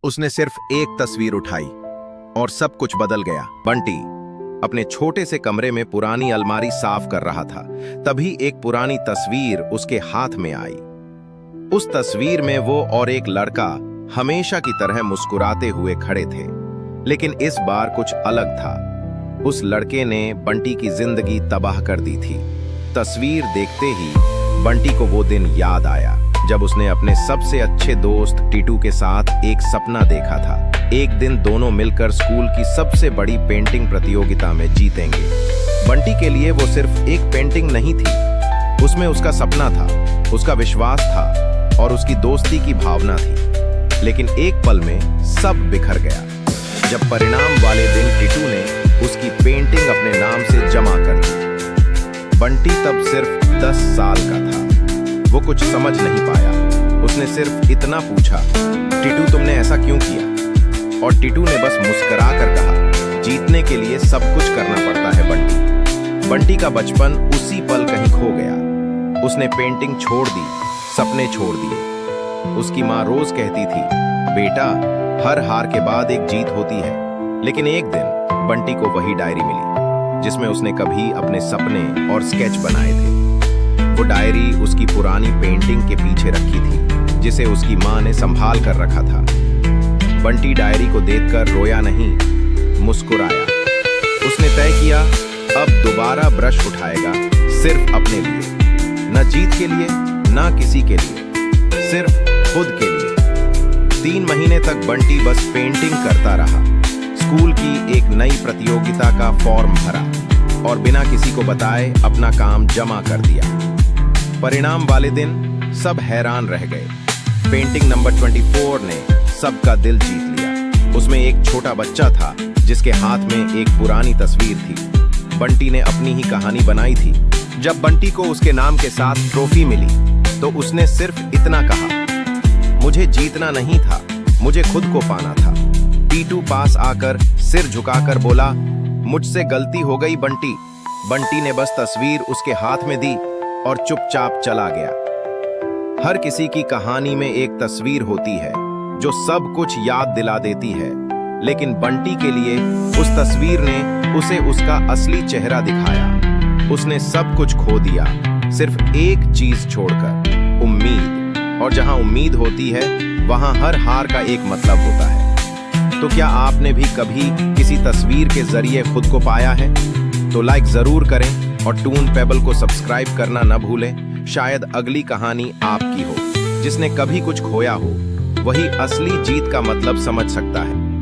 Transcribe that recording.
उसने सिर्फ एक तस्वीर उठाई और सब कुछ बदल गया। बंटी अपने छोटे से कमरे में पुरानी अलमारी साफ कर रहा था, तभी एक पुरानी तस्वीर उसके हाथ में आई। उस तस्वीर में वो और एक लड़का हमेशा की तरह मुस्कुराते हुए खड़े थे, लेकिन इस बार कुछ अलग था। उस लड़के ने बंटी की जिंदगी तबाह कर दी थी। तस्वीर देखते ही बंटी को वो दिन याद आया जब उसने अपने सबसे अच्छे दोस्त टीटू के साथ एक सपना देखा था। एक दिन दोनों मिलकर स्कूल की सबसे बड़ी पेंटिंग प्रतियोगिता में जीतेंगे। बंटी के लिए वो सिर्फ एक पेंटिंग नहीं थी, उसमें उसका सपना था, उसका विश्वास था और उसकी दोस्ती की भावना थी। लेकिन एक पल में सब बिखर गया जब परिणाम वाले दिन टीटू ने उसकी पेंटिंग अपने नाम से जमा कर दी। बंटी तब सिर्फ 10 साल का था। वो कुछ समझ नहीं पाया। उसने सिर्फ इतना पूछा, टीटू तुमने ऐसा क्यों किया? और टीटू ने बस मुस्कुरा कर कहा, जीतने के लिए सब कुछ करना पड़ता है बंटी। बंटी का बचपन उसी पल कहीं खो गया। उसने पेंटिंग छोड़ दी, सपने छोड़ दिए। उसकी माँ रोज कहती थी, बेटा हर हार के बाद एक जीत होती है। लेकिन एक दिन बंटी को वही डायरी मिली जिसमें उसने कभी अपने सपने और स्केच बनाए थे। वो डायरी उसकी पुरानी पेंटिंग के पीछे रखी थी जिसे उसकी माँ ने संभाल कर रखा था। बंटी डायरी को देखकर रोया नहीं, मुस्कुराया। उसने तय किया अब दोबारा ब्रश उठाएगा, सिर्फ अपने लिए, न जीत के लिए न किसी के लिए, सिर्फ खुद के लिए। 3 महीने तक बंटी बस पेंटिंग करता रहा। स्कूल की एक नई प्रतियोगिता का फॉर्म भरा और बिना किसी को बताए अपना काम जमा कर दिया। परिणाम वाले दिन सब हैरान रह गए। पेंटिंग नंबर 24 ने सबका दिल जीत लिया। उसमें एक छोटा बच्चा था जिसके हाथ में एक पुरानी तस्वीर थी। बंटी ने अपनी ही कहानी बनाई थी। जब बंटी को उसके नाम के साथ ट्रॉफी मिली तो उसने सिर्फ इतना कहा, मुझे जीतना नहीं था, मुझे खुद को पाना था। टीटू पास आकर सिर झुकाकर बोला, मुझसे गलती हो गई बंटी। बंटी ने बस तस्वीर उसके हाथ में दी और चुपचाप चला गया। हर किसी की कहानी में एक तस्वीर होती है जो सब कुछ याद दिला देती है, लेकिन बंटी के लिए उस तस्वीर ने उसे उसका असली चेहरा दिखाया। उसने सब कुछ खो दिया, सिर्फ एक चीज छोड़कर, उम्मीद। और जहां उम्मीद होती है वहां हर हार का एक मतलब होता है। तो क्या आपने भी कभी किसी तस्वीर के जरिए खुद को पाया है? तो लाइक जरूर करें और टून पेबल को सब्सक्राइब करना न भूलें। शायद अगली कहानी आपकी हो। जिसने कभी कुछ खोया हो वही असली जीत का मतलब समझ सकता है।